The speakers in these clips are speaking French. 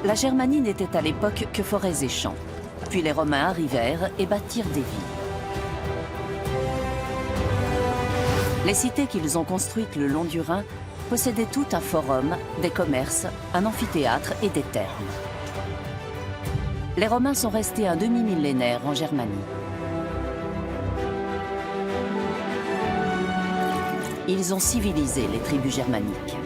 La Germanie n'était à l'époque que forêts et champs. Puis les Romains arrivèrent et bâtirent des villes. Les cités qu'ils ont construites le long du Rhin possédaient tout un forum, des commerces, un amphithéâtre et des thermes. Les Romains sont restés un demi-millénaire en Germanie. Ils ont civilisé les tribus germaniques.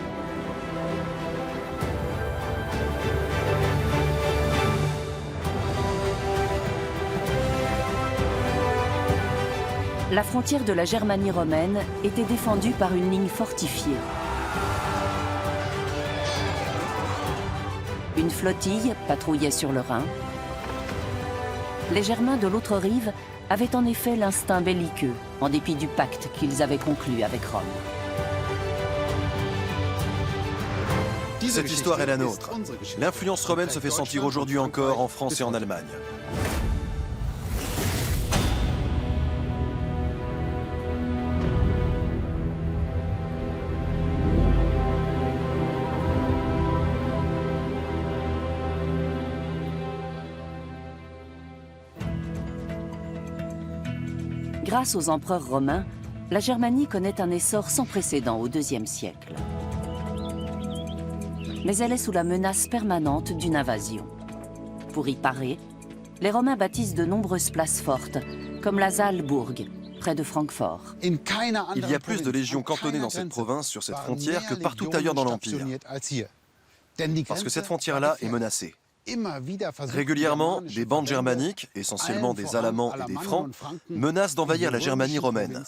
La frontière de la Germanie romaine était défendue par une ligne fortifiée. Une flottille patrouillait sur le Rhin. Les Germains de l'autre rive avaient en effet l'instinct belliqueux, en dépit du pacte qu'ils avaient conclu avec Rome. Cette histoire est la nôtre. L'influence romaine se fait sentir aujourd'hui encore en France et en Allemagne. Grâce aux empereurs romains, la Germanie connaît un essor sans précédent au IIe siècle. Mais elle est sous la menace permanente d'une invasion. Pour y parer, les Romains bâtissent de nombreuses places fortes, comme la Saalburg, près de Francfort. Il y a plus de légions cantonnées dans cette province, sur cette frontière, que partout ailleurs dans l'Empire. Parce que cette frontière-là est menacée. Régulièrement, des bandes germaniques, essentiellement des Alamans et des Francs, menacent d'envahir la Germanie romaine.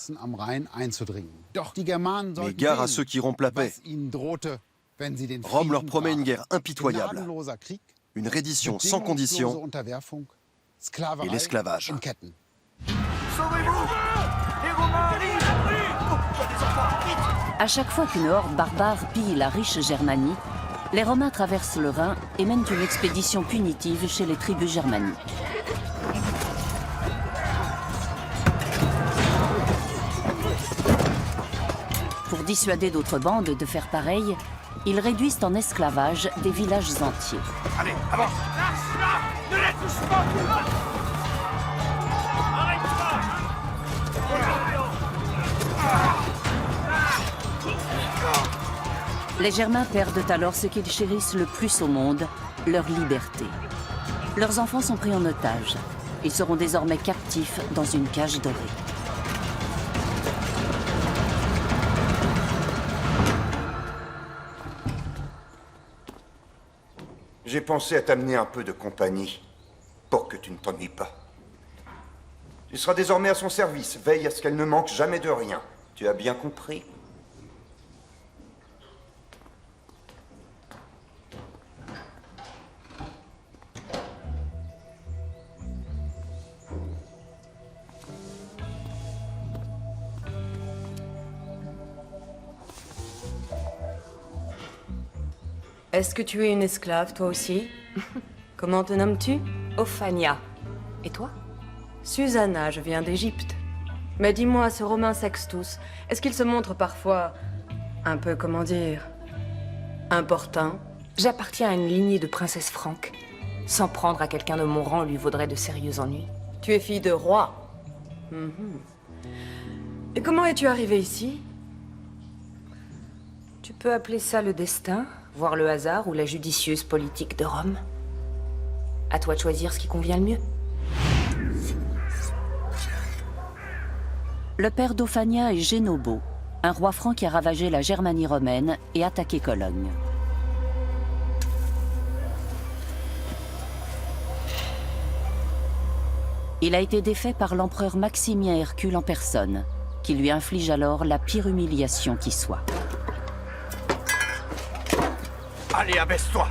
Mais gare à ceux qui rompent la paix. Rome leur promet une guerre impitoyable, une reddition sans condition et l'esclavage. À chaque fois qu'une horde barbare pille la riche Germanie, les Romains traversent le Rhin et mènent une expédition punitive chez les tribus germaniques. Pour dissuader d'autres bandes de faire pareil, ils réduisent en esclavage des villages entiers. Allez, avance! Ne les touche pas! Les Germains perdent alors ce qu'ils chérissent le plus au monde, leur liberté. Leurs enfants sont pris en otage. Ils seront désormais captifs dans une cage dorée. J'ai pensé à t'amener un peu de compagnie, pour que tu ne t'ennuies pas. Tu seras désormais à son service. Veille à ce qu'elle ne manque jamais de rien. Tu as bien compris? Est-ce que tu es une esclave, toi aussi? Comment te nommes-tu? Ophania. Et toi? Susanna, je viens d'Égypte. Mais dis-moi, ce Romain Sextus, est-ce qu'il se montre parfois un peu, comment dire, importun? J'appartiens à une lignée de princesses franques. S'en prendre à quelqu'un de mon rang lui vaudrait de sérieux ennuis. Tu es fille de roi. Et comment es-tu arrivée ici? Tu peux appeler ça le destin, voire le hasard ou la judicieuse politique de Rome. À toi de choisir ce qui convient le mieux. Le père d'Ophania est Génobo, un roi franc qui a ravagé la Germanie romaine et attaqué Cologne. Il a été défait par l'empereur Maximien Hercule en personne, qui lui inflige alors la pire humiliation qui soit. Allez, abaisse-toi!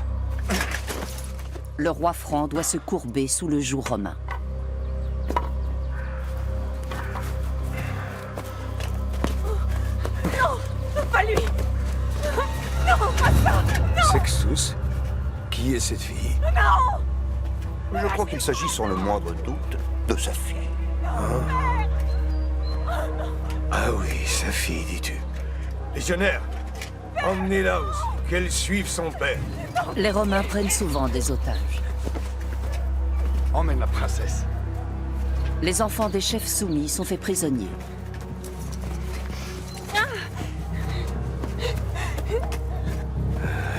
Le roi franc doit se courber sous le joug romain. Non, pas lui! Non, pas ça! Sextus? Qui est cette fille? Non! Je crois qu'il s'agit sans le moindre doute de sa fille. Ah oui, sa fille, dis-tu. Légionnaire, emmenez-la aussi. Qu'elle suive son père. Les Romains prennent souvent des otages. Emmène la princesse. Les enfants des chefs soumis sont faits prisonniers.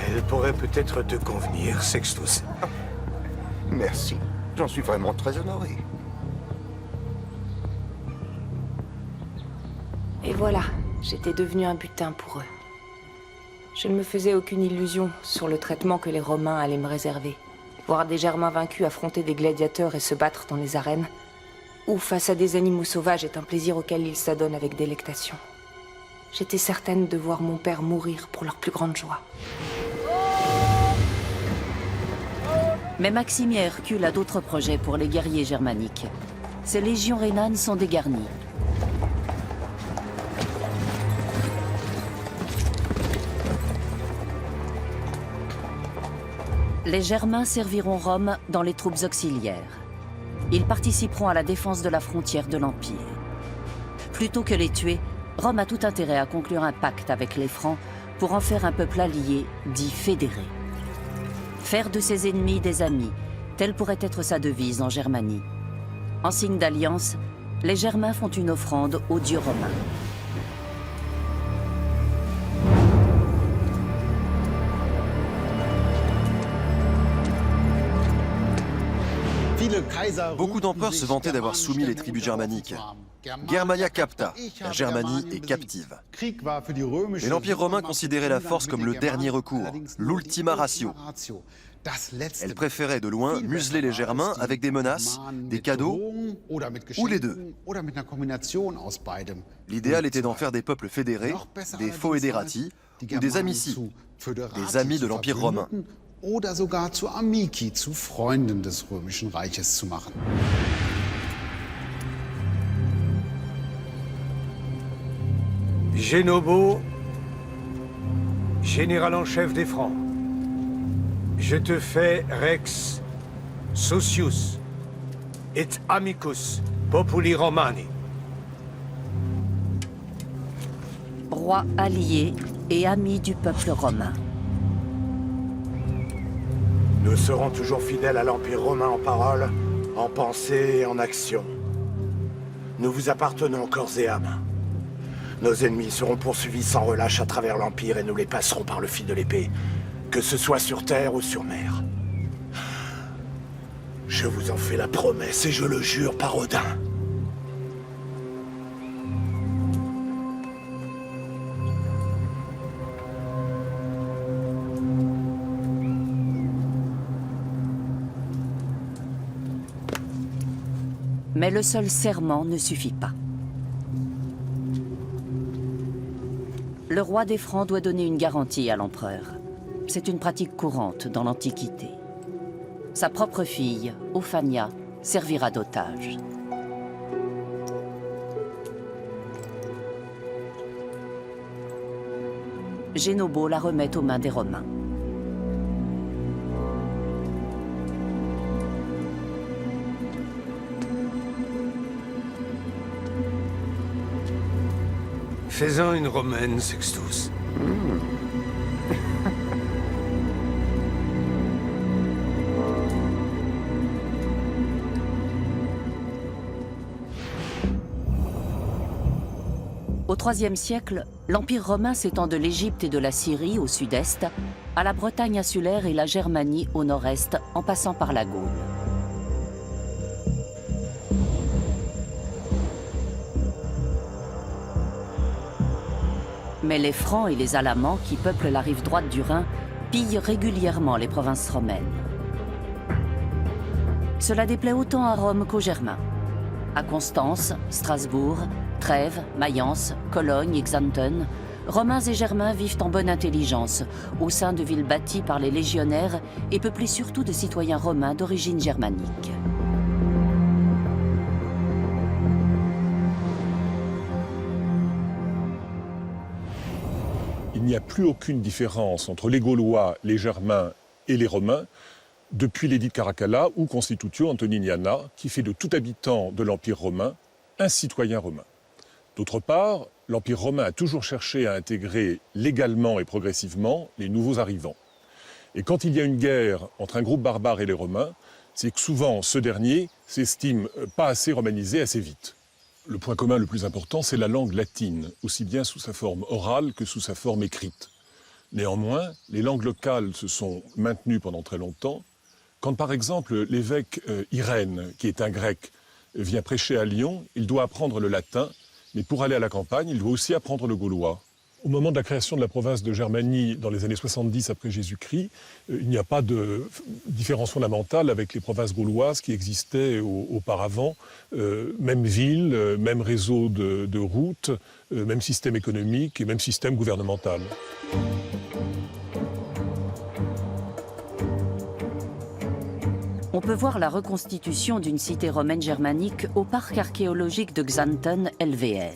Elle pourrait peut-être te convenir, Sextus. Merci. J'en suis vraiment très honoré. Et voilà, j'étais devenu un butin pour eux. Je ne me faisais aucune illusion sur le traitement que les Romains allaient me réserver. Voir des Germains vaincus affronter des gladiateurs et se battre dans les arènes, ou face à des animaux sauvages est un plaisir auquel ils s'adonnent avec délectation. J'étais certaine de voir mon père mourir pour leur plus grande joie. Mais Maxime et Hercule a d'autres projets pour les guerriers germaniques. Ces légions rhénanes sont dégarnies. Les Germains serviront Rome dans les troupes auxiliaires. Ils participeront à la défense de la frontière de l'Empire. Plutôt que les tuer, Rome a tout intérêt à conclure un pacte avec les Francs pour en faire un peuple allié, dit fédéré. Faire de ses ennemis des amis, telle pourrait être sa devise en Germanie. En signe d'alliance, les Germains font une offrande aux dieux romains. Beaucoup d'empereurs se vantaient d'avoir soumis les tribus germaniques. Germania capta, la Germanie est captive. Mais l'Empire romain considérait la force comme le dernier recours, l'ultima ratio. Elle préférait de loin museler les Germains avec des menaces, des cadeaux, ou les deux. L'idéal était d'en faire des peuples fédérés, des foederati, ou des amici, des amis de l'Empire romain. Oder sogar zu Amici, zu Freunden des Römischen Reiches zu machen. Génobo, général en chef des Francs. Je te fais Rex Socius et Amicus Populi Romani. Roi allié et ami du peuple romain. Nous serons toujours fidèles à l'Empire romain en parole, en pensée et en action. Nous vous appartenons corps et âme. Nos ennemis seront poursuivis sans relâche à travers l'Empire et nous les passerons par le fil de l'épée, que ce soit sur terre ou sur mer. Je vous en fais la promesse et je le jure par Odin. Mais le seul serment ne suffit pas. Le roi des Francs doit donner une garantie à l'empereur. C'est une pratique courante dans l'Antiquité. Sa propre fille, Ophania, servira d'otage. Génobo la remet aux mains des Romains. Fais-en une romaine, Sextus. Au IIIe siècle, l'Empire romain s'étend de l'Égypte et de la Syrie au sud-est, à la Bretagne insulaire et la Germanie au nord-est, en passant par la Gaule. Mais les Francs et les Alamans, qui peuplent la rive droite du Rhin, pillent régulièrement les provinces romaines. Cela déplaît autant à Rome qu'aux Germains. À Constance, Strasbourg, Trèves, Mayence, Cologne et Xanten, Romains et Germains vivent en bonne intelligence, au sein de villes bâties par les légionnaires et peuplées surtout de citoyens romains d'origine germanique. Il n'y a plus aucune différence entre les Gaulois, les Germains et les Romains depuis l'édit de Caracalla ou Constitutio Antoniniana, qui fait de tout habitant de l'Empire romain un citoyen romain. D'autre part, l'Empire romain a toujours cherché à intégrer légalement et progressivement les nouveaux arrivants. Et quand il y a une guerre entre un groupe barbare et les Romains, c'est que souvent ce dernier s'estime pas assez romanisé assez vite. Le point commun le plus important, c'est la langue latine, aussi bien sous sa forme orale que sous sa forme écrite. Néanmoins, les langues locales se sont maintenues pendant très longtemps. Quand par exemple l'évêque Irène, qui est un grec, vient prêcher à Lyon, il doit apprendre le latin, mais pour aller à la campagne, il doit aussi apprendre le gaulois. Au moment de la création de la province de Germanie, dans les années 70 après Jésus-Christ, il n'y a pas de différence fondamentale avec les provinces gauloises qui existaient auparavant. Même ville, même réseau de routes, même système économique et même système gouvernemental. On peut voir la reconstitution d'une cité romaine germanique au parc archéologique de Xanten, LVR.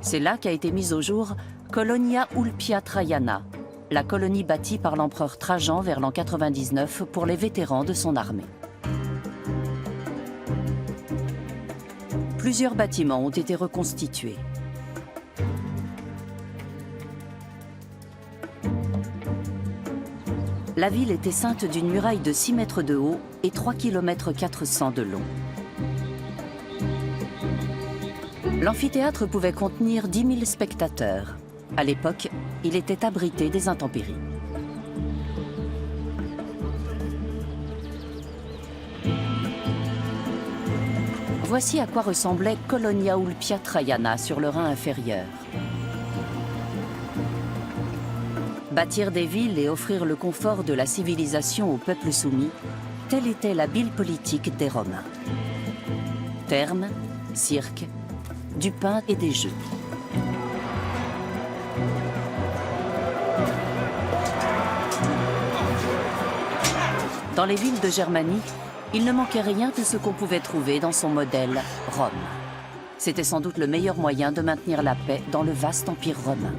C'est là qu'a été mise au jour Colonia Ulpia Traiana, la colonie bâtie par l'empereur Trajan vers l'an 99 pour les vétérans de son armée. Plusieurs bâtiments ont été reconstitués. La ville était ceinte d'une muraille de 6 mètres de haut et 3,4 km de long. L'amphithéâtre pouvait contenir 10 000 spectateurs. À l'époque, il était abrité des intempéries. Voici à quoi ressemblait Colonia Ulpia Traiana sur le Rhin inférieur. Bâtir des villes et offrir le confort de la civilisation aux peuples soumis, telle était la bile politique des Romains. Thermes, cirque, du pain et des jeux. Dans les villes de Germanie, il ne manquait rien de ce qu'on pouvait trouver dans son modèle Rome. C'était sans doute le meilleur moyen de maintenir la paix dans le vaste empire romain.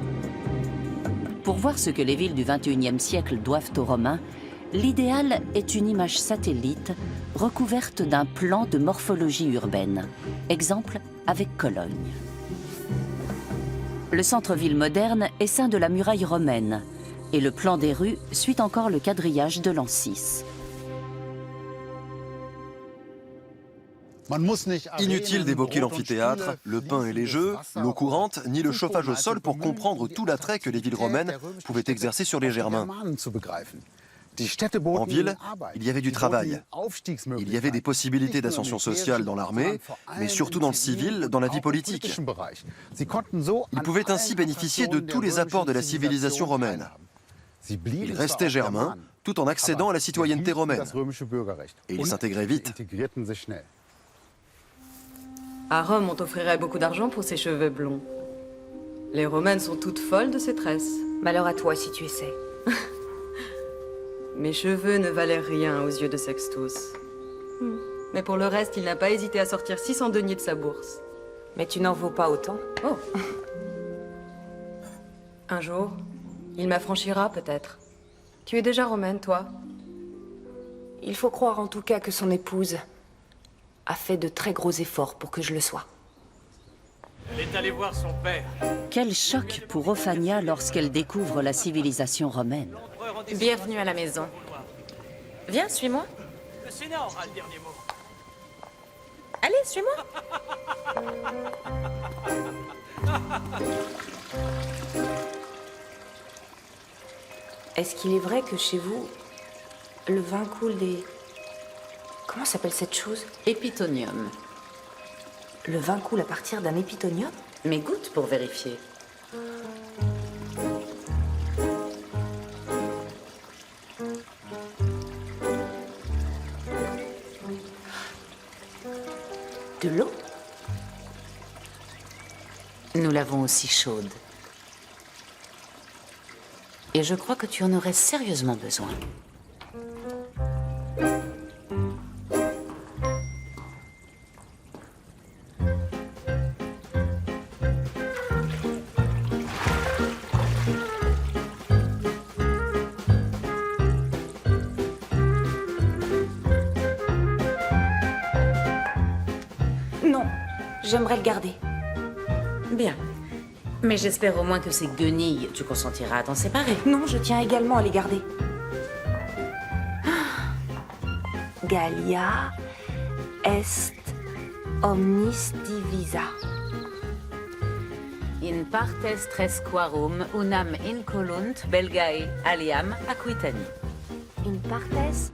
Pour voir ce que les villes du XXIe siècle doivent aux Romains, l'idéal est une image satellite recouverte d'un plan de morphologie urbaine. Exemple avec Cologne. Le centre-ville moderne est ceint de la muraille romaine et le plan des rues suit encore le quadrillage de l'an 6. Inutile d'évoquer l'amphithéâtre, le pain et les jeux, l'eau courante, ni le chauffage au sol pour comprendre tout l'attrait que les villes romaines pouvaient exercer sur les Germains. En ville, il y avait du travail. Il y avait des possibilités d'ascension sociale dans l'armée, mais surtout dans le civil, dans la vie politique. Ils pouvaient ainsi bénéficier de tous les apports de la civilisation romaine. Ils restaient germains, tout en accédant à la citoyenneté romaine. Et ils s'intégraient vite. À Rome, on t'offrirait beaucoup d'argent pour ces cheveux blonds. Les Romaines sont toutes folles de ces tresses. Malheur à toi si tu essaies. Mes cheveux ne valaient rien aux yeux de Sextus. Mais pour le reste, il n'a pas hésité à sortir 600 deniers de sa bourse. Mais tu n'en vaux pas autant. Oh. Un jour, il m'affranchira peut-être. Tu es déjà romaine, toi? Il faut croire en tout cas que son épouse a fait de très gros efforts pour que je le sois. Elle est allée voir son père. Quel choc pour Ophania lorsqu'elle découvre la civilisation romaine. Bienvenue à la maison. Viens, suis-moi. Le Sénat aura le dernier mot. Allez, suis-moi. Est-ce qu'il est vrai que chez vous, le vin coule des... Comment s'appelle cette chose? Épitonium. Le vin coule à partir d'un épitonium? Mais goûte pour vérifier. De l'eau? Nous l'avons aussi chaude. Et je crois que tu en aurais sérieusement besoin. J'aimerais le garder. Bien. Mais j'espère au moins que ces guenilles, tu consentiras à t'en séparer. Non, je tiens également à les garder. Gallia est omnis divisa. In partes tresquarum unam incolunt belgae aliam Aquitani. In partes.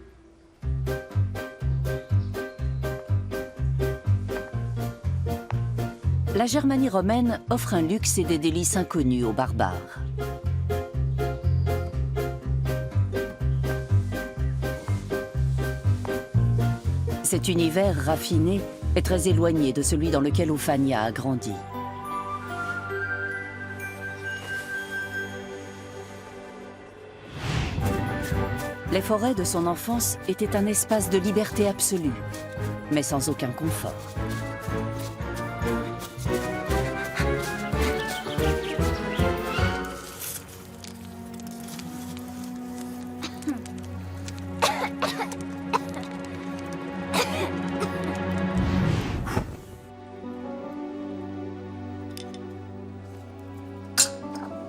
La Germanie romaine offre un luxe et des délices inconnus aux barbares. Cet univers raffiné est très éloigné de celui dans lequel Ophania a grandi. Les forêts de son enfance étaient un espace de liberté absolue, mais sans aucun confort.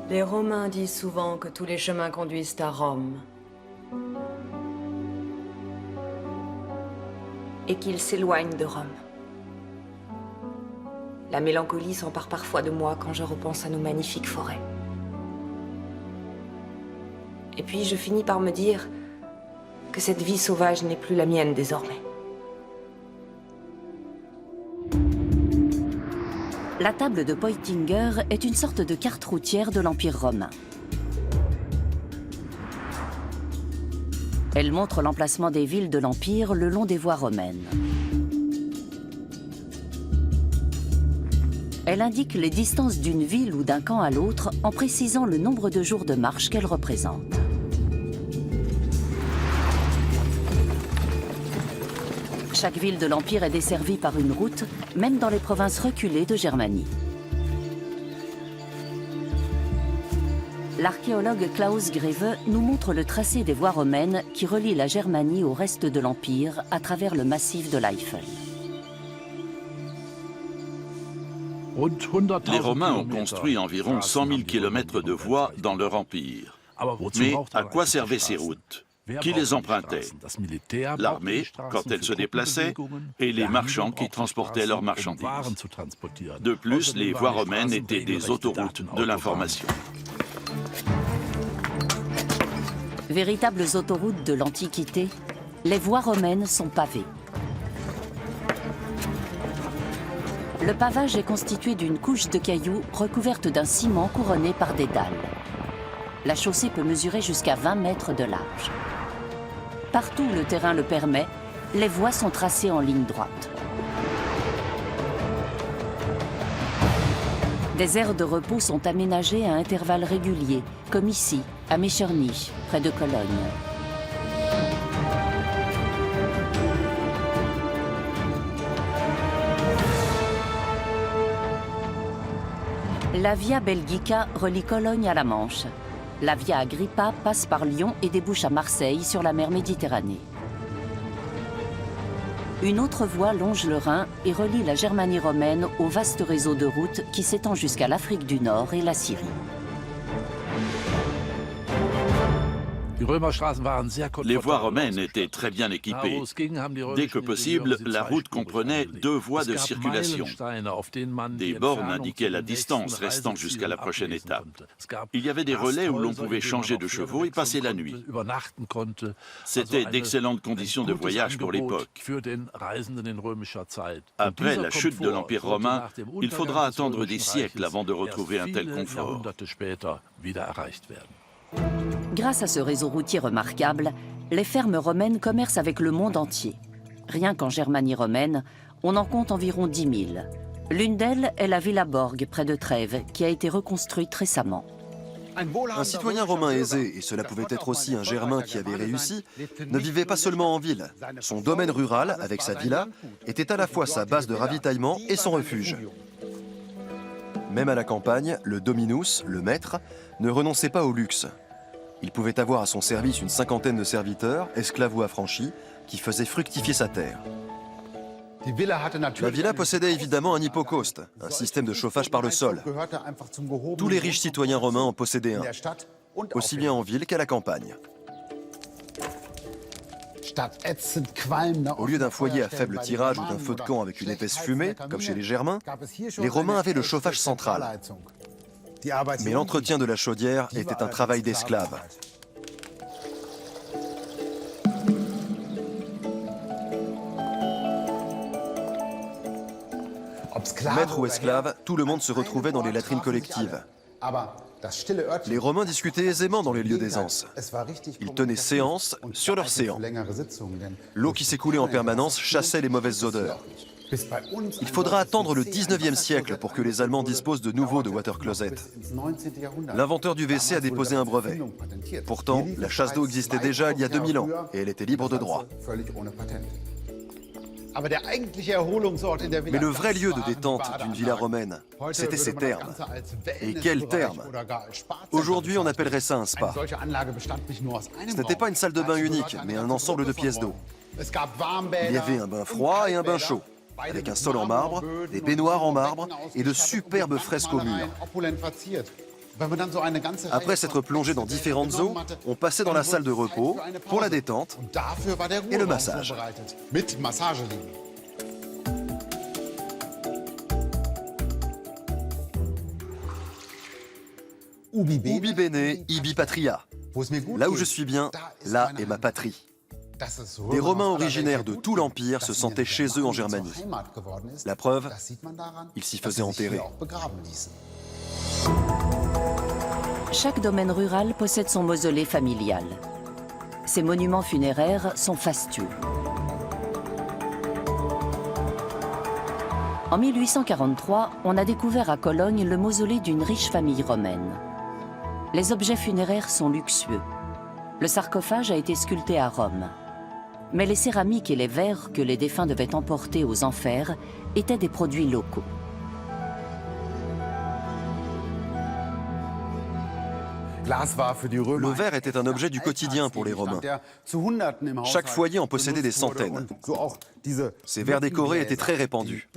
Les Romains disent souvent que tous les chemins conduisent à Rome. Et qu'ils s'éloignent de Rome. La mélancolie s'empare parfois de moi quand je repense à nos magnifiques forêts. Et puis je finis par me dire que cette vie sauvage n'est plus la mienne désormais. La table de Peutinger est une sorte de carte routière de l'Empire romain. Elle montre l'emplacement des villes de l'Empire le long des voies romaines. Elle indique les distances d'une ville ou d'un camp à l'autre en précisant le nombre de jours de marche qu'elle représente. Chaque ville de l'Empire est desservie par une route, même dans les provinces reculées de Germanie. L'archéologue Klaus Greve nous montre le tracé des voies romaines qui relient la Germanie au reste de l'Empire à travers le massif de l'Eifel. Les Romains ont construit environ 100 000 km de voies dans leur empire. Mais à quoi servaient ces routes ? Qui les empruntait? L'armée, quand elle se déplaçait, et les marchands qui transportaient leurs marchandises. De plus, les voies romaines étaient des autoroutes de l'information. Véritables autoroutes de l'Antiquité, les voies romaines sont pavées. Le pavage est constitué d'une couche de cailloux recouverte d'un ciment couronné par des dalles. La chaussée peut mesurer jusqu'à 20 mètres de large. Partout où le terrain le permet, les voies sont tracées en ligne droite. Des aires de repos sont aménagées à intervalles réguliers, comme ici, à Metternich, près de Cologne. La Via Belgica relie Cologne à la Manche. La Via Agrippa passe par Lyon et débouche à Marseille sur la mer Méditerranée. Une autre voie longe le Rhin et relie la Germanie romaine au vaste réseau de routes qui s'étend jusqu'à l'Afrique du Nord et la Syrie. Les voies romaines étaient très bien équipées. Dès que possible, la route comprenait 2 voies de circulation. Des bornes indiquaient la distance restant jusqu'à la prochaine étape. Il y avait des relais où l'on pouvait changer de chevaux et passer la nuit. C'était d'excellentes conditions de voyage pour l'époque. Après la chute de l'Empire romain, il faudra attendre des siècles avant de retrouver un tel confort. Grâce à ce réseau routier remarquable, les fermes romaines commercent avec le monde entier. Rien qu'en Germanie romaine, on en compte environ 10 000. L'une d'elles est la Villa Borg, près de Trèves, qui a été reconstruite récemment. Un citoyen romain aisé, et cela pouvait être aussi un Germain qui avait réussi, ne vivait pas seulement en ville. Son domaine rural, avec sa villa, était à la fois sa base de ravitaillement et son refuge. Même à la campagne, le dominus, le maître, ne renonçait pas au luxe. Il pouvait avoir à son service une 50aine de serviteurs, esclaves ou affranchis, qui faisaient fructifier sa terre. La villa possédait évidemment un hypocauste, un système de chauffage par le sol. Tous les riches citoyens romains en possédaient un, aussi bien en ville qu'à la campagne. Au lieu d'un foyer à faible tirage ou d'un feu de camp avec une épaisse fumée, comme chez les Germains, les Romains avaient le chauffage central. Mais l'entretien de la chaudière était un travail d'esclave. Maître ou esclave, tout le monde se retrouvait dans les latrines collectives. Les Romains discutaient aisément dans les lieux d'aisance. Ils tenaient séance sur leur séant. L'eau qui s'écoulait en permanence chassait les mauvaises odeurs. Il faudra attendre le 19e siècle pour que les Allemands disposent de nouveau de water closet. L'inventeur du WC a déposé un brevet. Pourtant, la chasse d'eau existait déjà il y a 2000 ans et elle était libre de droit. Mais le vrai lieu de détente d'une villa romaine, c'était ses thermes. Et quels thermes! Aujourd'hui, on appellerait ça un spa. Ce n'était pas une salle de bain unique, mais un ensemble de pièces d'eau. Il y avait un bain froid et un bain chaud, avec un sol en marbre, des baignoires en marbre et de superbes fresques au mur. Après s'être plongé dans différentes eaux, on passait dans la salle de repos pour la détente et le massage. Ubi bene, ibi patria. Là où je suis bien, là est ma patrie. Des Romains originaires de tout l'Empire se sentaient chez eux en Germanie. La preuve, ils s'y faisaient enterrer. Chaque domaine rural possède son mausolée familial. Ces monuments funéraires sont fastueux. En 1843, on a découvert à Cologne le mausolée d'une riche famille romaine. Les objets funéraires sont luxueux. Le sarcophage a été sculpté à Rome. Mais les céramiques et les verres que les défunts devaient emporter aux enfers étaient des produits locaux. Le verre était un objet du quotidien pour les Romains. Chaque foyer en possédait des centaines. Ces verres décorés étaient très répandus.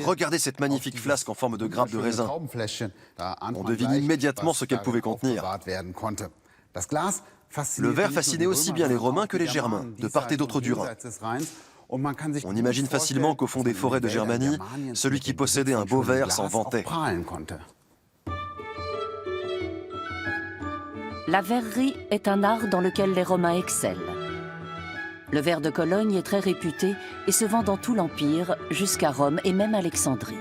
Regardez cette magnifique flasque en forme de grappe de raisin. On devine immédiatement ce qu'elle pouvait contenir. Le verre fascinait aussi bien les Romains que les Germains, de part et d'autre du Rhin. On imagine facilement qu'au fond des forêts de Germanie, celui qui possédait un beau verre s'en vantait. La verrerie est un art dans lequel les Romains excellent. Le verre de Cologne est très réputé et se vend dans tout l'Empire, jusqu'à Rome et même Alexandrie.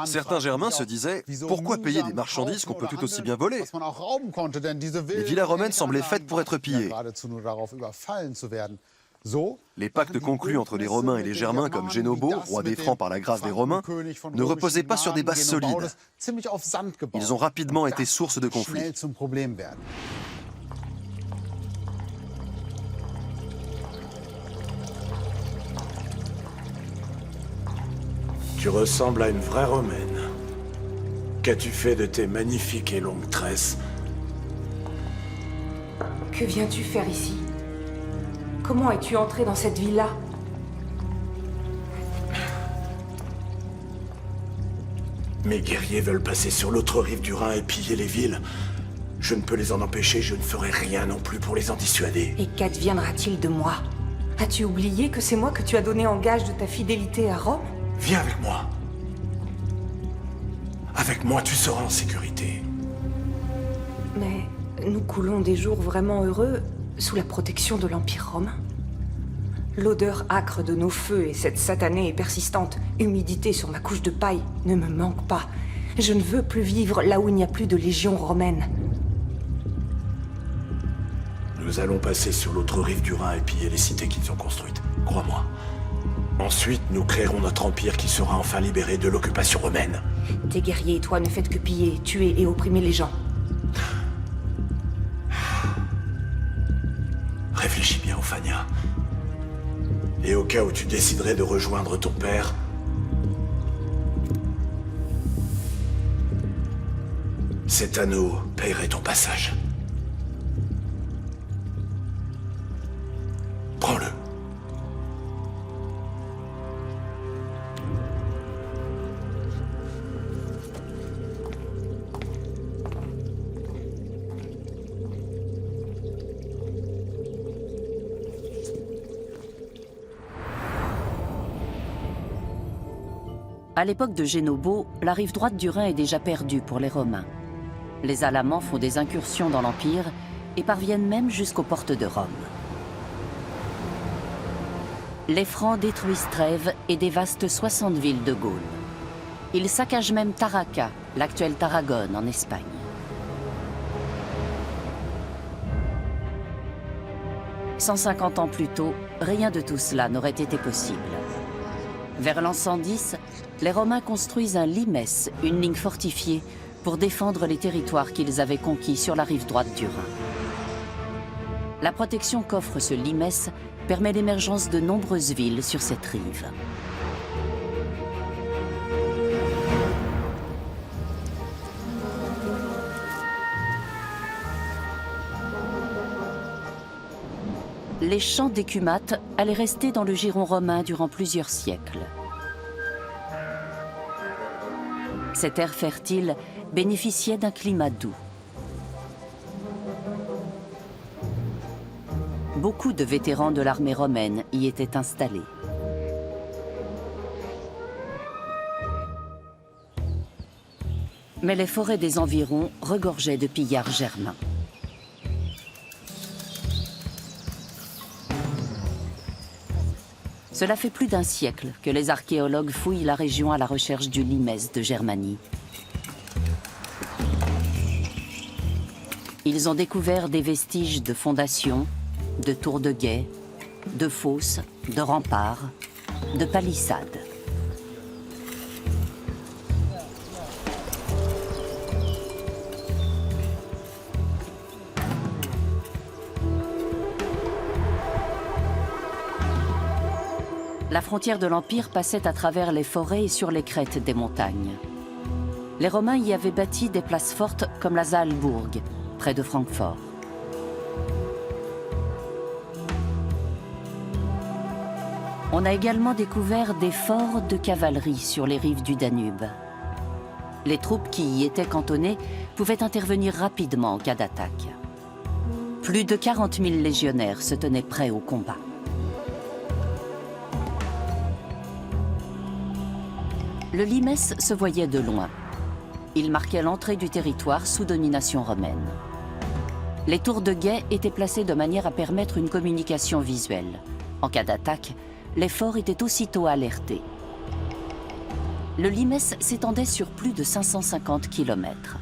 Certains Germains se disaient « Pourquoi payer des marchandises qu'on peut tout aussi bien voler ?» Les villas romaines semblaient faites pour être pillées. Les pactes conclus entre les Romains et les Germains, comme Génobo, roi des Francs par la grâce des Romains, ne reposaient pas sur des bases solides. Ils ont rapidement été source de conflits. Tu ressembles à une vraie Romaine. Qu'as-tu fait de tes magnifiques et longues tresses? Que viens-tu faire ici? Comment es-tu entré dans cette villa? Mes guerriers veulent passer sur l'autre rive du Rhin et piller les villes. Je ne peux les en empêcher, je ne ferai rien non plus pour les en dissuader. Et qu'adviendra-t-il de moi? As-tu oublié que c'est moi que tu as donné en gage de ta fidélité à Rome? Viens avec moi. Avec moi, tu seras en sécurité. Mais nous coulons des jours vraiment heureux sous la protection de l'Empire romain. L'odeur âcre de nos feux et cette satanée et persistante humidité sur ma couche de paille ne me manquent pas. Je ne veux plus vivre là où il n'y a plus de légion romaine. Nous allons passer sur l'autre rive du Rhin et piller les cités qu'ils ont construites. Crois-moi. Ensuite, nous créerons notre empire qui sera enfin libéré de l'occupation romaine. Tes guerriers et toi ne faites que piller, tuer et opprimer les gens. Réfléchis bien, Ophania. Et au cas où tu déciderais de rejoindre ton père, Cet anneau paierait ton passage. Prends-le. À l'époque de Génobo, la rive droite du Rhin est déjà perdue pour les Romains. Les Alamans font des incursions dans l'Empire et parviennent même jusqu'aux portes de Rome. Les Francs détruisent Trèves et dévastent 60 villes de Gaule. Ils saccagent même Taraca, l'actuelle Tarragone, en Espagne. « 150 ans plus tôt, rien de tout cela n'aurait été possible. Vers l'an 110, les Romains construisent un limes, une ligne fortifiée, pour défendre les territoires qu'ils avaient conquis sur la rive droite du Rhin. La protection qu'offre ce limes permet l'émergence de nombreuses villes sur cette rive. Les champs d'écumates allaient rester dans le giron romain durant plusieurs siècles. Cette terre fertile bénéficiait d'un climat doux. Beaucoup de vétérans de l'armée romaine y étaient installés. Mais les forêts des environs regorgeaient de pillards germains. Cela fait plus d'un siècle que les archéologues fouillent la région à la recherche du limes de Germanie. Ils ont découvert des vestiges de fondations, de tours de guet, de fosses, de remparts, de palissades. La frontière de l'Empire passait à travers les forêts et sur les crêtes des montagnes. Les Romains y avaient bâti des places fortes comme la Saalburg, près de Francfort. On a également découvert des forts de cavalerie sur les rives du Danube. Les troupes qui y étaient cantonnées pouvaient intervenir rapidement en cas d'attaque. Plus de 40 000 légionnaires se tenaient prêts au combat. Le limes se voyait de loin. Il marquait l'entrée du territoire sous domination romaine. Les tours de guet étaient placées de manière à permettre une communication visuelle. En cas d'attaque, les forts étaient aussitôt alertés. Le limes s'étendait sur plus de 550 km.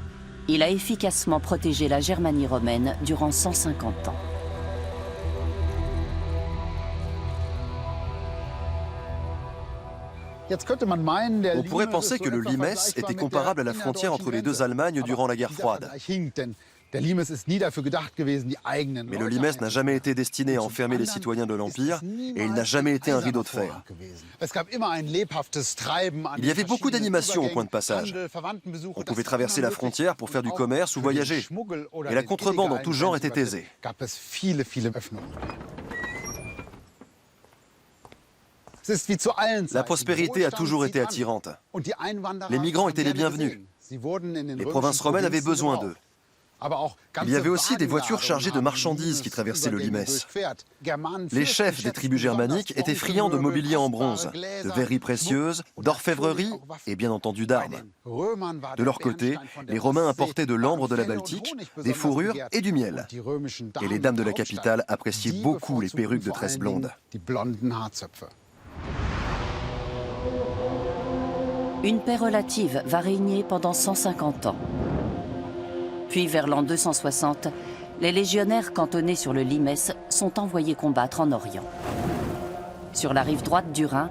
Il a efficacement protégé la Germanie romaine durant 150 ans. On pourrait penser que le limes était comparable à la frontière entre les deux Allemagnes durant la guerre froide. Mais le limes n'a jamais été destiné à enfermer les citoyens de l'Empire et il n'a jamais été un rideau de fer. Il y avait beaucoup d'animations au point de passage. On pouvait traverser la frontière pour faire du commerce ou voyager. Et la contrebande en tout genre était aisée. La prospérité a toujours été attirante. Les migrants étaient les bienvenus. Les provinces romaines avaient besoin d'eux. Il y avait aussi des voitures chargées de marchandises qui traversaient le limes. Les chefs des tribus germaniques étaient friands de mobilier en bronze, de verreries précieuses, d'orfèvrerie et bien entendu d'armes. De leur côté, les Romains importaient de l'ambre de la Baltique, des fourrures et du miel. Et les dames de la capitale appréciaient beaucoup les perruques de tresses blondes. Une paix relative va régner pendant 150 ans. Puis vers l'an 260, les légionnaires cantonnés sur le limes sont envoyés combattre en Orient. Sur la rive droite du Rhin,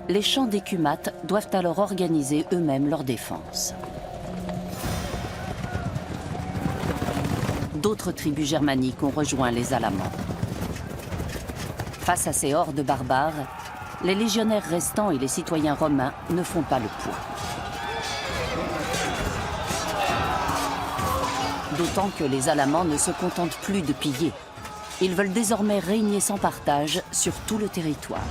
les champs d'écumates doivent alors organiser eux-mêmes leur défense. D'autres tribus germaniques ont rejoint les Alamans. Face à ces hordes barbares, les légionnaires restants et les citoyens romains ne font pas le poids. D'autant que les Alamans ne se contentent plus de piller. Ils veulent désormais régner sans partage sur tout le territoire.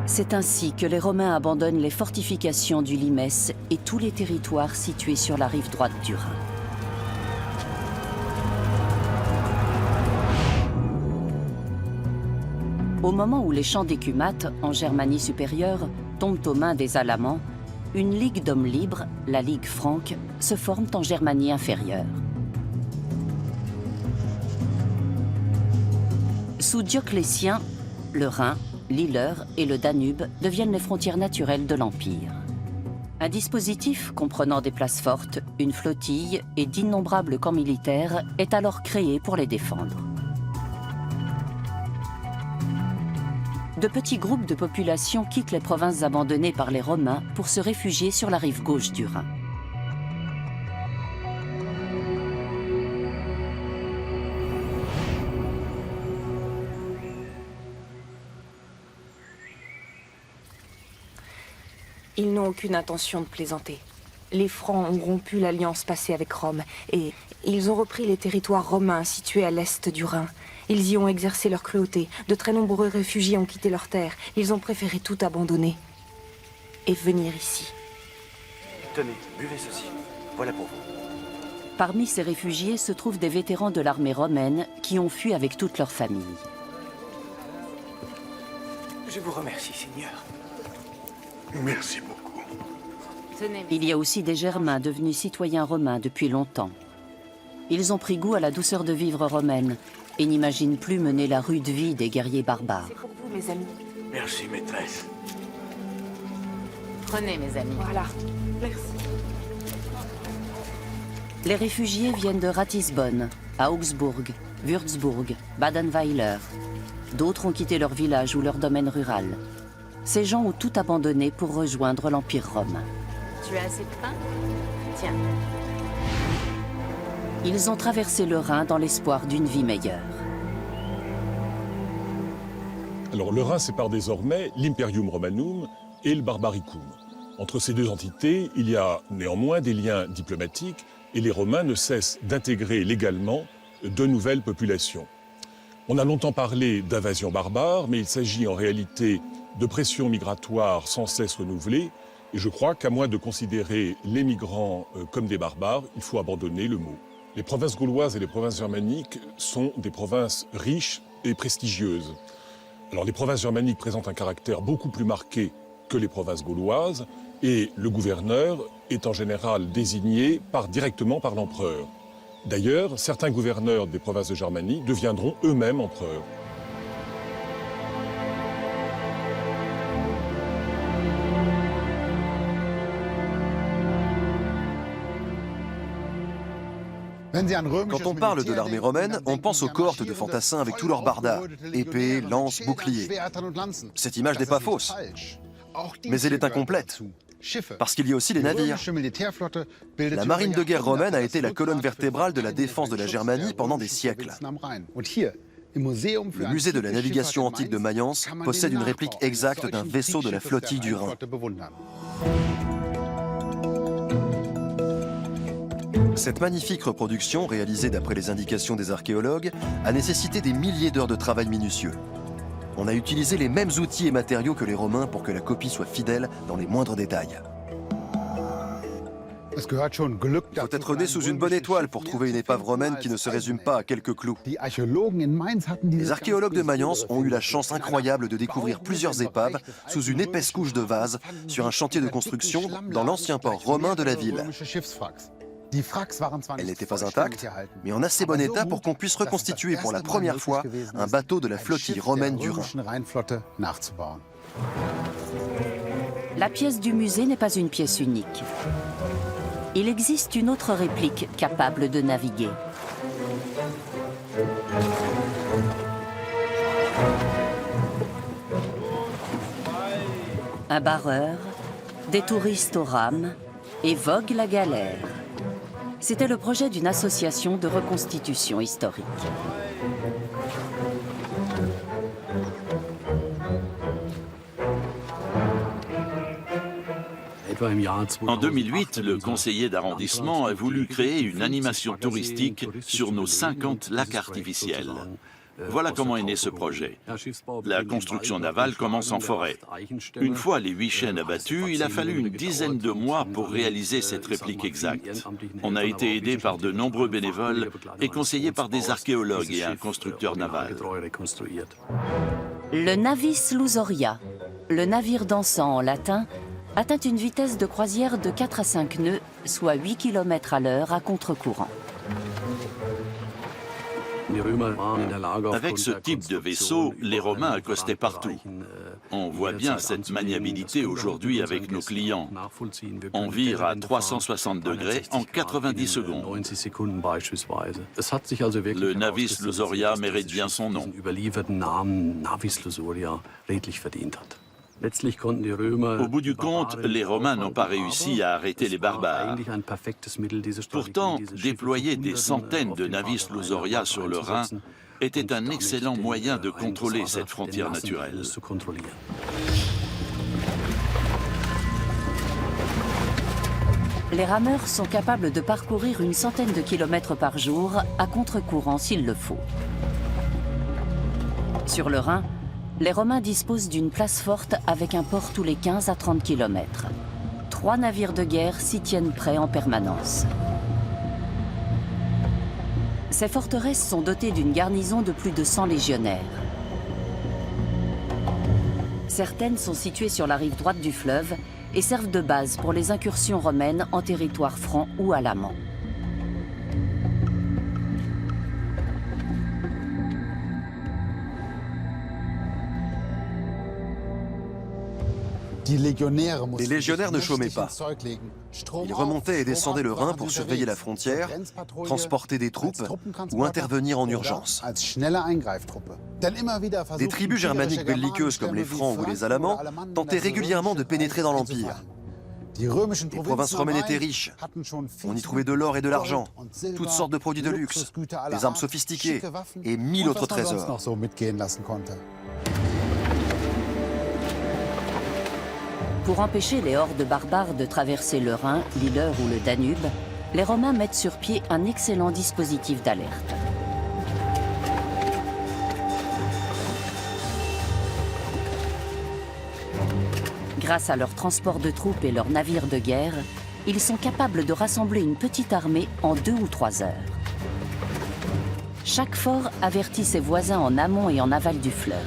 C'est ainsi que les Romains abandonnent les fortifications du Limès et tous les territoires situés sur la rive droite du Rhin. Au moment où les champs d'écumates, en Germanie supérieure, tombent aux mains des Alamans, une ligue d'hommes libres, la Ligue franque, se forme en Germanie inférieure. Sous Dioclétien, le Rhin, l'Iller et le Danube deviennent les frontières naturelles de l'Empire. Un dispositif comprenant des places fortes, une flottille et d'innombrables camps militaires est alors créé pour les défendre. De petits groupes de population quittent les provinces abandonnées par les Romains pour se réfugier sur la rive gauche du Rhin. Ils n'ont aucune intention de plaisanter. Les Francs ont rompu l'alliance passée avec Rome et ils ont repris les territoires romains situés à l'est du Rhin. Ils y ont exercé leur cruauté. De très nombreux réfugiés ont quitté leurs terres. Ils ont préféré tout abandonner et venir ici. Tenez, buvez ceci. Voilà pour vous. Parmi ces réfugiés se trouvent des vétérans de l'armée romaine qui ont fui avec toute leur famille. Je vous remercie, Seigneur. Merci beaucoup. Il y a aussi des Germains devenus citoyens romains depuis longtemps. Ils ont pris goût à la douceur de vivre romaine et n'imaginent plus mener la rude vie des guerriers barbares. C'est pour vous, mes amis. Merci, maîtresse. Prenez, mes amis. Voilà. Merci. Les réfugiés viennent de Ratisbonne, à Augsbourg, Würzburg, Badenweiler. D'autres ont quitté leur village ou leur domaine rural. Ces gens ont tout abandonné pour rejoindre l'Empire romain. Tu as assez de pain? Tiens. Ils ont traversé le Rhin dans l'espoir d'une vie meilleure. Alors le Rhin sépare désormais l'Imperium Romanum et le Barbaricum. Entre ces deux entités, il y a néanmoins des liens diplomatiques et les Romains ne cessent d'intégrer légalement de nouvelles populations. On a longtemps parlé d'invasion barbare, mais il s'agit en réalité de pressions migratoires sans cesse renouvelées. Et je crois qu'à moins de considérer les migrants comme des barbares, il faut abandonner le mot. Les provinces gauloises et les provinces germaniques sont des provinces riches et prestigieuses. Alors les provinces germaniques présentent un caractère beaucoup plus marqué que les provinces gauloises et le gouverneur est en général désigné directement par l'empereur. D'ailleurs, certains gouverneurs des provinces de Germanie deviendront eux-mêmes empereurs. Quand on parle de l'armée romaine, on pense aux cohortes de fantassins avec tous leurs bardas, épées, lances, boucliers. Cette image n'est pas fausse, mais elle est incomplète, parce qu'il y a aussi les navires. La marine de guerre romaine a été la colonne vertébrale de la défense de la Germanie pendant des siècles. Le musée de la navigation antique de Mayence possède une réplique exacte d'un vaisseau de la flottille du Rhin. Cette magnifique reproduction, réalisée d'après les indications des archéologues, a nécessité des milliers d'heures de travail minutieux. On a utilisé les mêmes outils et matériaux que les Romains pour que la copie soit fidèle dans les moindres détails. Il faut être né sous une bonne étoile pour trouver une épave romaine qui ne se résume pas à quelques clous. Les archéologues de Mayence ont eu la chance incroyable de découvrir plusieurs épaves sous une épaisse couche de vase sur un chantier de construction dans l'ancien port romain de la ville. Elle n'était pas intacte, mais en assez bon état pour qu'on puisse reconstituer pour la première fois un bateau de la flottille romaine du Rhin. La pièce du musée n'est pas une pièce unique. Il existe une autre réplique capable de naviguer. Un barreur, des touristes aux rames et vogue la galère. C'était le projet d'une association de reconstitution historique. En 2008, le conseiller d'arrondissement a voulu créer une animation touristique sur nos 50 lacs artificiels. Voilà comment est né ce projet. La construction navale commence en forêt. Une fois les 8 chênes abattus, il a fallu une dizaine de mois pour réaliser cette réplique exacte. On a été aidé par de nombreux bénévoles et conseillé par des archéologues et un constructeur naval. Le Navis Lusoria, le navire dansant en latin, atteint une vitesse de croisière de 4 à 5 nœuds, soit 8 km à l'heure à contre-courant. Avec ce type de vaisseau, les Romains accostaient partout. On voit bien cette maniabilité aujourd'hui avec nos clients. On vire à 360 degrés en 90 secondes. Le Navis Lusoria mérite bien son nom. Au bout du compte, les Romains n'ont pas réussi à arrêter les barbares. Pourtant, déployer des centaines de Navis Lusoria sur le Rhin était un excellent moyen de contrôler cette frontière naturelle. Les rameurs sont capables de parcourir une centaine de kilomètres par jour à contre-courant s'il le faut. Sur le Rhin, les Romains disposent d'une place forte avec un port tous les 15 à 30 km. 3 navires de guerre s'y tiennent prêts en permanence. Ces forteresses sont dotées d'une garnison de plus de 100 légionnaires. Certaines sont situées sur la rive droite du fleuve et servent de base pour les incursions romaines en territoire franc ou alamand. Les légionnaires ne chômaient pas. Ils remontaient et descendaient le Rhin pour surveiller la frontière, transporter des troupes ou intervenir en urgence. Des tribus germaniques belliqueuses comme les Francs ou les Alamans tentaient régulièrement de pénétrer dans l'Empire. Les provinces romaines étaient riches. On y trouvait de l'or et de l'argent, toutes sortes de produits de luxe, des armes sophistiquées et 1000 autres trésors. Pour empêcher les hordes barbares de traverser le Rhin, l'Iller ou le Danube, les Romains mettent sur pied un excellent dispositif d'alerte. Grâce à leur transport de troupes et leurs navires de guerre, ils sont capables de rassembler une petite armée en 2 ou 3 heures. Chaque fort avertit ses voisins en amont et en aval du fleuve.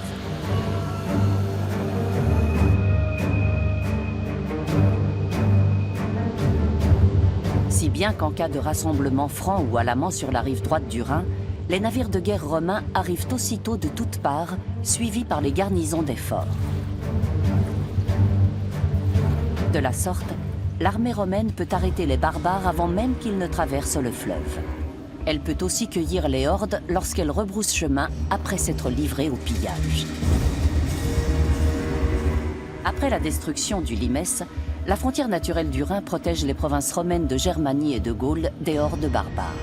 Si bien qu'en cas de rassemblement franc ou alamand sur la rive droite du Rhin, les navires de guerre romains arrivent aussitôt de toutes parts, suivis par les garnisons des forts. De la sorte, l'armée romaine peut arrêter les barbares avant même qu'ils ne traversent le fleuve. Elle peut aussi cueillir les hordes lorsqu'elles rebroussent chemin après s'être livrées au pillage. Après la destruction du Limès, la frontière naturelle du Rhin protège les provinces romaines de Germanie et de Gaule des hordes barbares.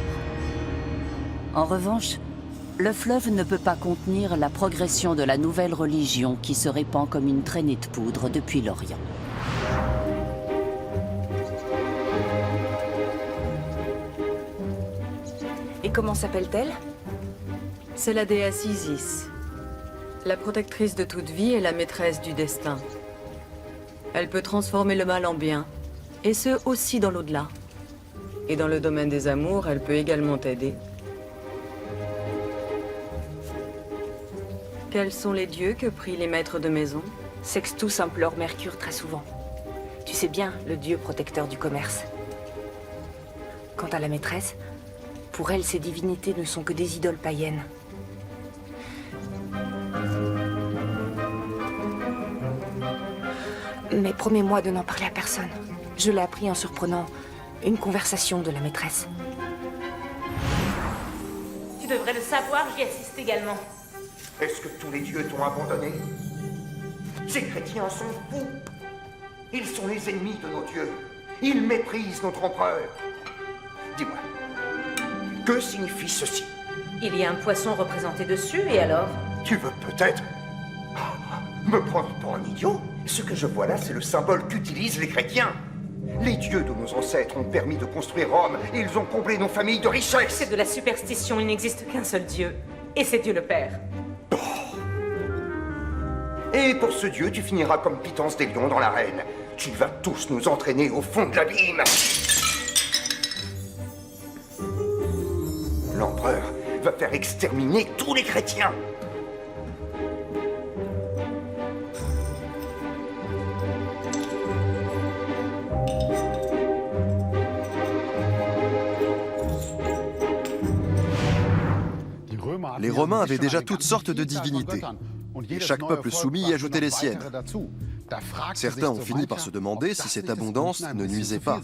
En revanche, le fleuve ne peut pas contenir la progression de la nouvelle religion qui se répand comme une traînée de poudre depuis l'Orient. Et comment s'appelle-t-elle? C'est la déesse Isis, la protectrice de toute vie et la maîtresse du destin. Elle peut transformer le mal en bien, et ce aussi dans l'au-delà. Et dans le domaine des amours, elle peut également t'aider. Quels sont les dieux que prient les maîtres de maison? Sextus implore Mercure très souvent. Tu sais bien, le dieu protecteur du commerce. Quant à la maîtresse, pour elle, ces divinités ne sont que des idoles païennes. Mais promets-moi de n'en parler à personne. Je l'ai appris en surprenant une conversation de la maîtresse. Tu devrais le savoir, j'y assiste également. Est-ce que tous les dieux t'ont abandonné? Ces chrétiens sont fous. Ils sont les ennemis de nos dieux. Ils méprisent notre empereur. Dis-moi, que signifie ceci? Il y a un poisson représenté dessus, et alors? Tu veux peut-être me prendre pour un idiot? Ce que je vois là, c'est le symbole qu'utilisent les chrétiens. Les dieux de nos ancêtres ont permis de construire Rome et ils ont comblé nos familles de richesses. C'est de la superstition, il n'existe qu'un seul Dieu. Et c'est Dieu le Père. Et pour ce Dieu, tu finiras comme Pitance des lions dans l'arène. Tu vas tous nous entraîner au fond de l'abîme. L'empereur va faire exterminer tous les chrétiens. Les Romains avaient déjà toutes sortes de divinités, et chaque peuple soumis y ajoutait les siennes. Certains ont fini par se demander si cette abondance ne nuisait pas.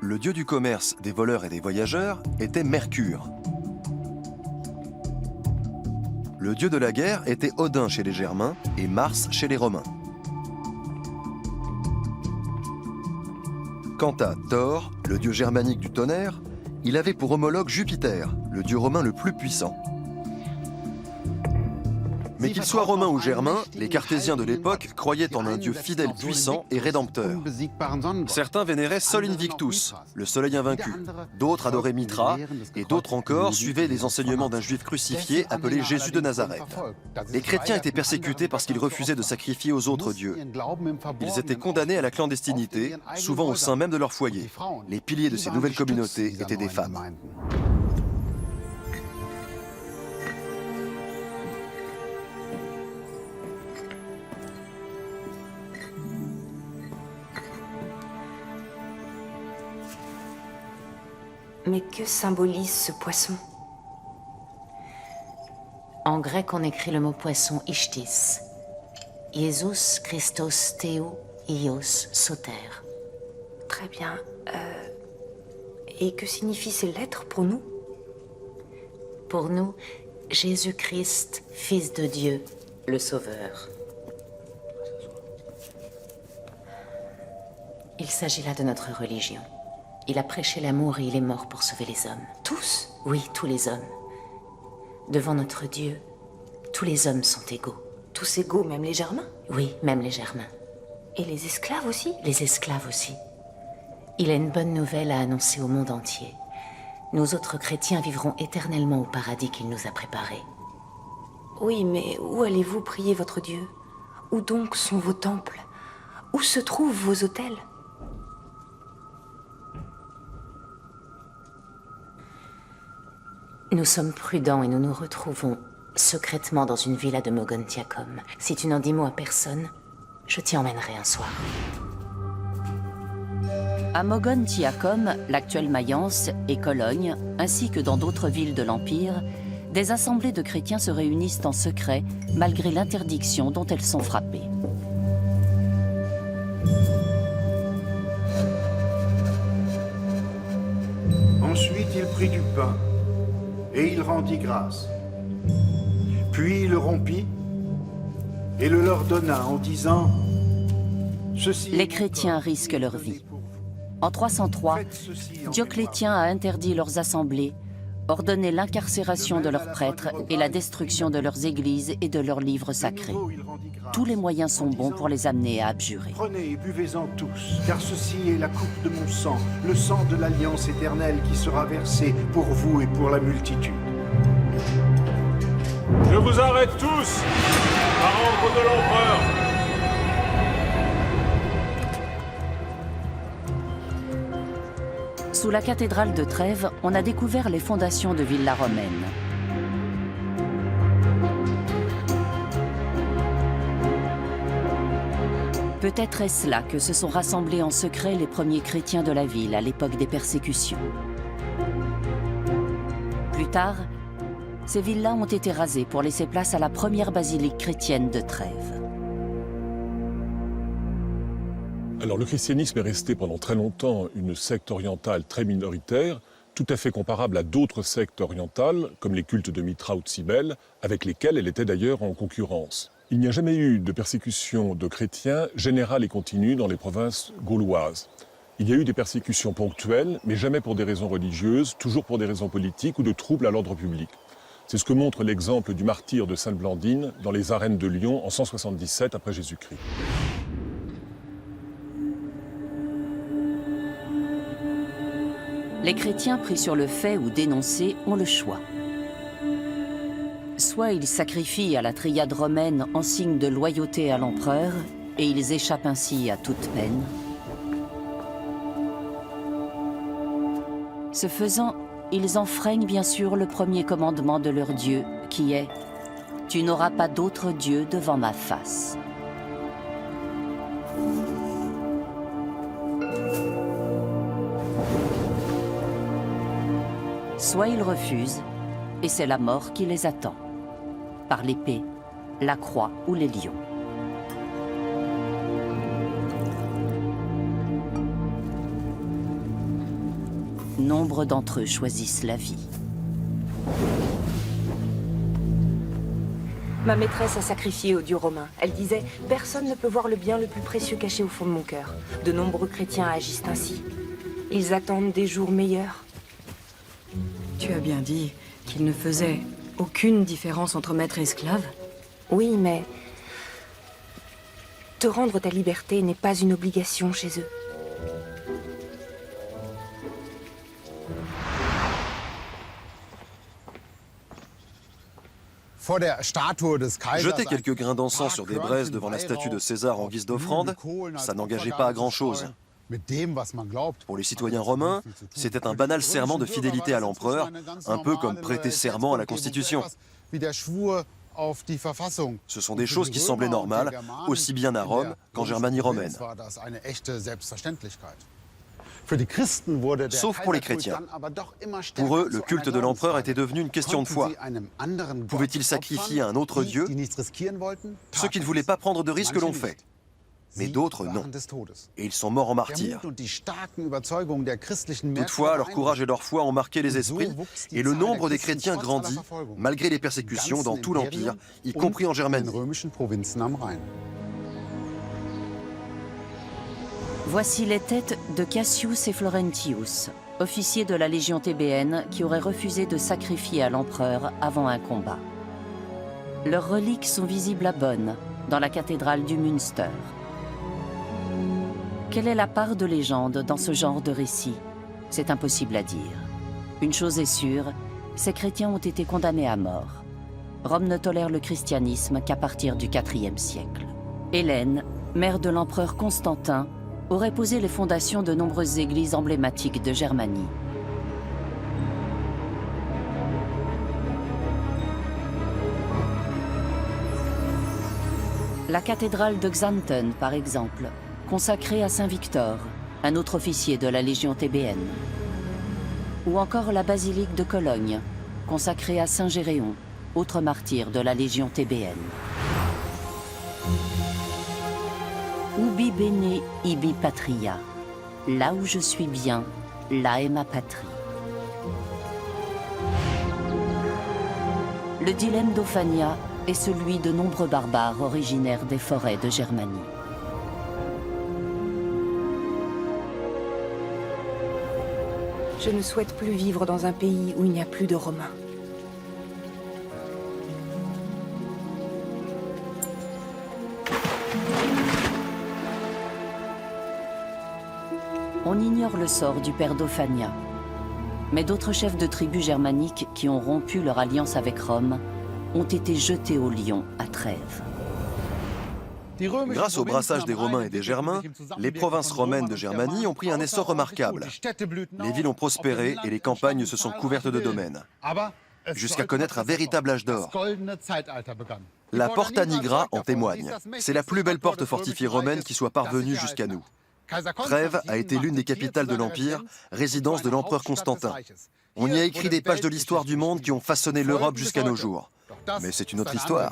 Le dieu du commerce, des voleurs et des voyageurs était Mercure. Le dieu de la guerre était Odin chez les Germains et Mars chez les Romains. Quant à Thor, le dieu germanique du tonnerre, il avait pour homologue Jupiter, le dieu romain le plus puissant. Mais qu'ils soient romains ou germains, les cartésiens de l'époque croyaient en un dieu fidèle, puissant et rédempteur. Certains vénéraient Sol Invictus, le soleil invaincu. D'autres adoraient Mithra, et d'autres encore suivaient les enseignements d'un juif crucifié appelé Jésus de Nazareth. Les chrétiens étaient persécutés parce qu'ils refusaient de sacrifier aux autres dieux. Ils étaient condamnés à la clandestinité, souvent au sein même de leur foyer. Les piliers de ces nouvelles communautés étaient des femmes. Mais que symbolise ce poisson? En grec, on écrit le mot poisson ichthys. Jesus Christos Theo Ios Soter. Très bien. Et que signifient ces lettres pour nous? Pour nous, Jésus-Christ, Fils de Dieu, le Sauveur. Il s'agit là de notre religion. Il a prêché l'amour et il est mort pour sauver les hommes. Tous? Oui, tous les hommes. Devant notre Dieu, tous les hommes sont égaux. Tous égaux, même les Germains? Oui, même les Germains. Et les esclaves aussi? Les esclaves aussi. Il a une bonne nouvelle à annoncer au monde entier. Nous autres chrétiens vivrons éternellement au paradis qu'il nous a préparé. Oui, mais où allez-vous prier votre Dieu? Où donc sont vos temples? Où se trouvent vos autels? Nous sommes prudents et nous nous retrouvons secrètement dans une villa de Mogontiacum. Si tu n'en dis mot à personne, je t'y emmènerai un soir. À Mogontiacum, l'actuelle Mayence et Cologne, ainsi que dans d'autres villes de l'Empire, des assemblées de chrétiens se réunissent en secret, malgré l'interdiction dont elles sont frappées. Ensuite, il prit du pain, et il rendit grâce. Puis il le rompit, et le leur donna en disant « Ceci ». Les chrétiens risquent leur vie. En 303, Dioclétien a interdit leurs assemblées, ordonné l'incarcération de leurs prêtres et la destruction de leurs églises et de leurs livres sacrés. Tous les moyens sont bons pour les amener à abjurer. Prenez et buvez-en tous, car ceci est la coupe de mon sang, le sang de l'alliance éternelle qui sera versé pour vous et pour la multitude. Je vous arrête tous, par ordre de l'empereur. Sous la cathédrale de Trèves, on a découvert les fondations de villas romaines. Peut-être est-ce là que se sont rassemblés en secret les premiers chrétiens de la ville à l'époque des persécutions. Plus tard, ces villas ont été rasées pour laisser place à la première basilique chrétienne de Trèves. Alors le christianisme est resté pendant très longtemps une secte orientale très minoritaire, tout à fait comparable à d'autres sectes orientales, comme les cultes de Mithra ou de Cybèle, avec lesquels elle était d'ailleurs en concurrence. Il n'y a jamais eu de persécution de chrétiens générale et continue dans les provinces gauloises. Il y a eu des persécutions ponctuelles, mais jamais pour des raisons religieuses, toujours pour des raisons politiques ou de troubles à l'ordre public. C'est ce que montre l'exemple du martyre de Sainte Blandine dans les arènes de Lyon en 177 après Jésus-Christ. Les chrétiens pris sur le fait ou dénoncés ont le choix. Soit ils sacrifient à la triade romaine en signe de loyauté à l'empereur, et ils échappent ainsi à toute peine. Ce faisant, ils enfreignent bien sûr le premier commandement de leur Dieu, qui est « Tu n'auras pas d'autre Dieu devant ma face ». Soit ils refusent, et c'est la mort qui les attend, par l'épée, la croix ou les lions. Nombre d'entre eux choisissent la vie. Ma maîtresse a sacrifié au dieu romain. Elle disait « Personne ne peut voir le bien le plus précieux caché au fond de mon cœur. » De nombreux chrétiens agissent ainsi. Ils attendent des jours meilleurs. Tu as bien dit qu'il ne faisait aucune différence entre maître et esclave? Oui, mais te rendre ta liberté n'est pas une obligation chez eux. Jeter quelques grains d'encens sur des braises devant la statue de César en guise d'offrande, ça n'engageait pas à grand-chose. Pour les citoyens romains, c'était un banal serment de fidélité à l'empereur, un peu comme prêter serment à la Constitution. Ce sont des choses qui semblaient normales, aussi bien à Rome qu'en Germanie romaine. Sauf pour les chrétiens. Pour eux, le culte de l'empereur était devenu une question de foi. Pouvaient-ils sacrifier à un autre dieu? Ceux qui ne voulaient pas prendre de risques l'ont fait. Mais d'autres, non. Et ils sont morts en martyrs. Toutefois, leur courage et leur foi ont marqué les esprits, et le nombre des chrétiens grandit, malgré les persécutions, dans tout l'Empire, y compris en Germanie. Voici les têtes de Cassius et Florentius, officiers de la Légion tébéenne qui auraient refusé de sacrifier à l'empereur avant un combat. Leurs reliques sont visibles à Bonn, dans la cathédrale du Münster. Quelle est la part de légende dans ce genre de récit? C'est impossible à dire. Une chose est sûre, ces chrétiens ont été condamnés à mort. Rome ne tolère le christianisme qu'à partir du IVe siècle. Hélène, mère de l'empereur Constantin, aurait posé les fondations de nombreuses églises emblématiques de Germanie. La cathédrale de Xanten, par exemple, consacrée à Saint Victor, un autre officier de la Légion tébéenne. Ou encore la basilique de Cologne, consacrée à Saint Géréon, autre martyr de la Légion tébéenne. Ubi bene, ibi patria. Là où je suis bien, là est ma patrie. Le dilemme d'Ophania est celui de nombreux barbares originaires des forêts de Germanie. Je ne souhaite plus vivre dans un pays où il n'y a plus de Romains. On ignore le sort du père d'Ophania, mais d'autres chefs de tribus germaniques qui ont rompu leur alliance avec Rome ont été jetés au lion à Trêve. Grâce au brassage des Romains et des Germains, les provinces romaines de Germanie ont pris un essor remarquable. Les villes ont prospéré et les campagnes se sont couvertes de domaines, jusqu'à connaître un véritable âge d'or. La Porta Nigra en témoigne. C'est la plus belle porte fortifiée romaine qui soit parvenue jusqu'à nous. Trêve a été l'une des capitales de l'Empire, résidence de l'empereur Constantin. On y a écrit des pages de l'histoire du monde qui ont façonné l'Europe jusqu'à nos jours. Mais c'est une autre histoire.